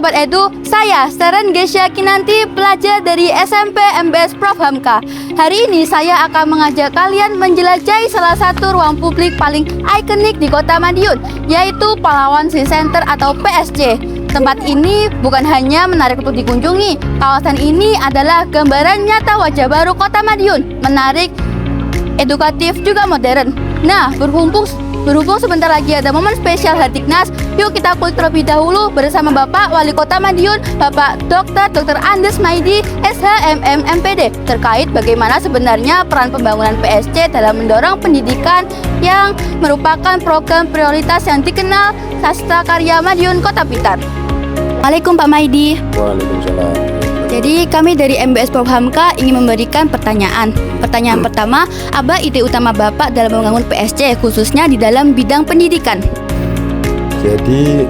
Sobat Edu, saya Seren Gesya Kinanti, pelajar dari SMP MBS Prof Hamka. Hari ini saya akan mengajak kalian menjelajahi salah satu ruang publik paling ikonik di Kota Madiun, yaitu Pahlawan Street Center atau PSC. Tempat ini bukan hanya menarik untuk dikunjungi, kawasan ini adalah gambaran nyata wajah baru Kota Madiun, menarik, edukatif, juga modern. Nah, berhubung sebentar lagi ada momen spesial Hardiknas, yuk kita kulik terlebih dahulu bersama Bapak Wali Kota Madiun, Bapak Dr. Andes Maidi, SHMM MPD, terkait bagaimana sebenarnya peran pembangunan PSC dalam mendorong pendidikan yang merupakan program prioritas yang dikenal Sastra Karya Madiun Kota Blitar. Waalaikumsalam Pak Maidi. Waalaikumsalam. Jadi kami dari MBS Prof Hamka ingin memberikan pertanyaan. Pertanyaan pertama, apa ide utama Bapak dalam membangun PSC khususnya di dalam bidang pendidikan? Jadi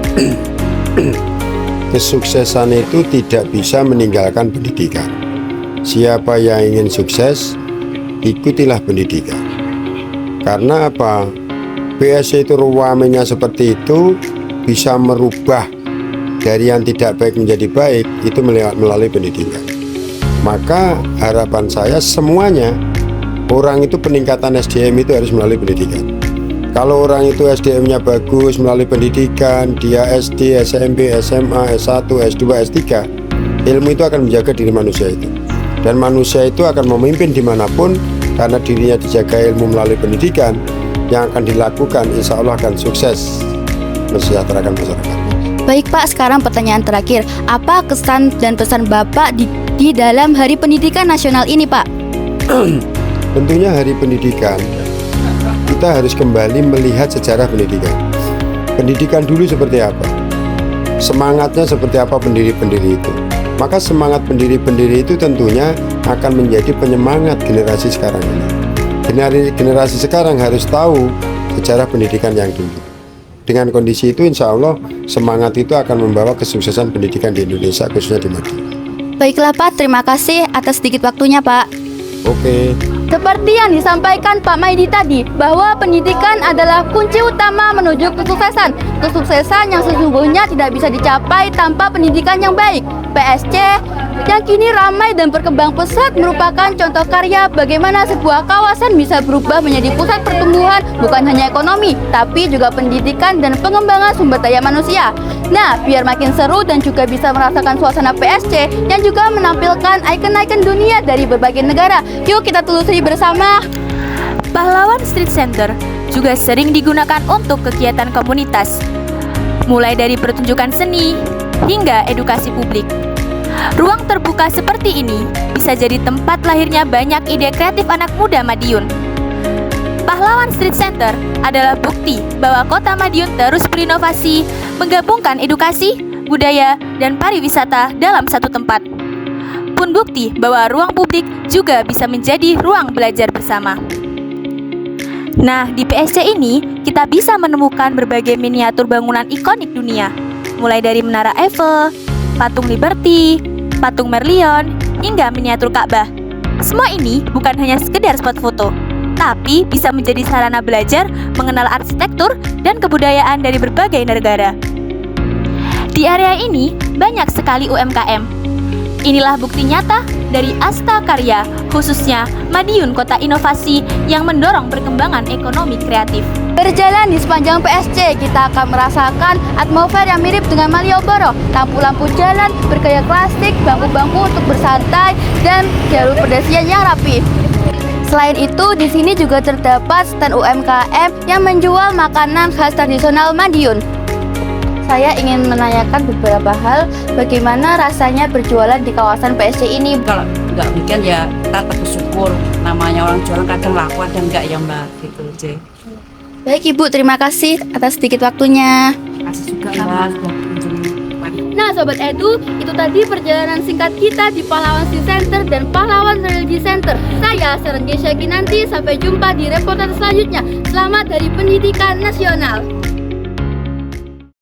kesuksesan itu tidak bisa meninggalkan pendidikan. Siapa yang ingin sukses, ikutilah pendidikan. Karena apa? PSC itu ruamenya seperti itu bisa merubah dari yang tidak baik menjadi baik itu melalui pendidikan. Maka harapan saya semuanya orang itu peningkatan SDM itu harus melalui pendidikan. Kalau orang itu SDM-nya bagus melalui pendidikan, dia SD, SMP, SMA, S1, S2, S3, ilmu itu akan menjaga diri manusia itu. Dan manusia itu akan memimpin dimanapun karena dirinya dijaga ilmu melalui pendidikan. Yang akan dilakukan insya Allah akan sukses mensejahterakan masyarakat. Baik Pak, sekarang pertanyaan terakhir. Apa kesan dan pesan Bapak di dalam Hari Pendidikan Nasional ini Pak? Tentunya Hari Pendidikan, kita harus kembali melihat sejarah pendidikan. Pendidikan dulu seperti apa? Semangatnya seperti apa pendiri-pendiri itu? Maka semangat pendiri-pendiri itu tentunya akan menjadi penyemangat generasi sekarang ini. Generasi sekarang harus tahu sejarah pendidikan yang dulu. Dengan kondisi itu insya Allah semangat itu akan membawa kesuksesan pendidikan di Indonesia, khususnya di Madiun. Baiklah Pak, terima kasih atas sedikit waktunya Pak. Oke. Seperti yang disampaikan Pak Maidi tadi, bahwa pendidikan adalah kunci utama menuju kesuksesan. Kesuksesan yang sesungguhnya tidak bisa dicapai tanpa pendidikan yang baik. PSC yang kini ramai dan berkembang pesat merupakan contoh karya bagaimana sebuah kawasan bisa berubah menjadi pusat pertumbuhan bukan hanya ekonomi, tapi juga pendidikan dan pengembangan sumber daya manusia. Nah, biar makin seru dan juga bisa merasakan suasana PSC yang juga menampilkan ikon-ikon dunia dari berbagai negara. Yuk kita telusuri bersama. Pahlawan Street Center juga sering digunakan untuk kegiatan komunitas, mulai dari pertunjukan seni hingga edukasi publik. Ruang terbuka seperti ini bisa jadi tempat lahirnya banyak ide kreatif anak muda Madiun. Pahlawan Street Center adalah bukti bahwa Kota Madiun terus berinovasi, menggabungkan edukasi, budaya, dan pariwisata dalam satu tempat. Pun bukti bahwa ruang publik juga bisa menjadi ruang belajar bersama. Nah, di PSC ini kita bisa menemukan berbagai miniatur bangunan ikonik dunia, mulai dari Menara Eiffel, Patung Liberty, Patung Merlion, hingga miniatur Ka'bah. Semua ini bukan hanya sekedar spot foto, tapi bisa menjadi sarana belajar mengenal arsitektur dan kebudayaan dari berbagai negara. Di area ini banyak sekali UMKM. Inilah bukti nyata dari Asta Karya, khususnya Madiun Kota Inovasi yang mendorong perkembangan ekonomi kreatif. Berjalan di sepanjang PSC, kita akan merasakan atmosfer yang mirip dengan Malioboro. Lampu-lampu jalan bergaya klasik, bangku-bangku untuk bersantai, dan jalur pedestrian yang rapi. Selain itu, di sini juga terdapat stand UMKM yang menjual makanan khas tradisional Madiun. Saya ingin menanyakan beberapa hal, bagaimana rasanya berjualan di kawasan PSC ini? Kalau nggak bikin ya kita tetap bersyukur, namanya orang jualan kadang laku kadang nggak ya Mbak, gitu aja. Baik Ibu, terima kasih atas sedikit waktunya. Kasih juga ya sudah kunjungi. Nah Sobat Edu, itu tadi perjalanan singkat kita di Pahlawan Street Center dan Pahlawan Religious Center. Saya Seren Gesya Kinanti, sampai jumpa di reporter selanjutnya. Selamat Hari Pendidikan Nasional.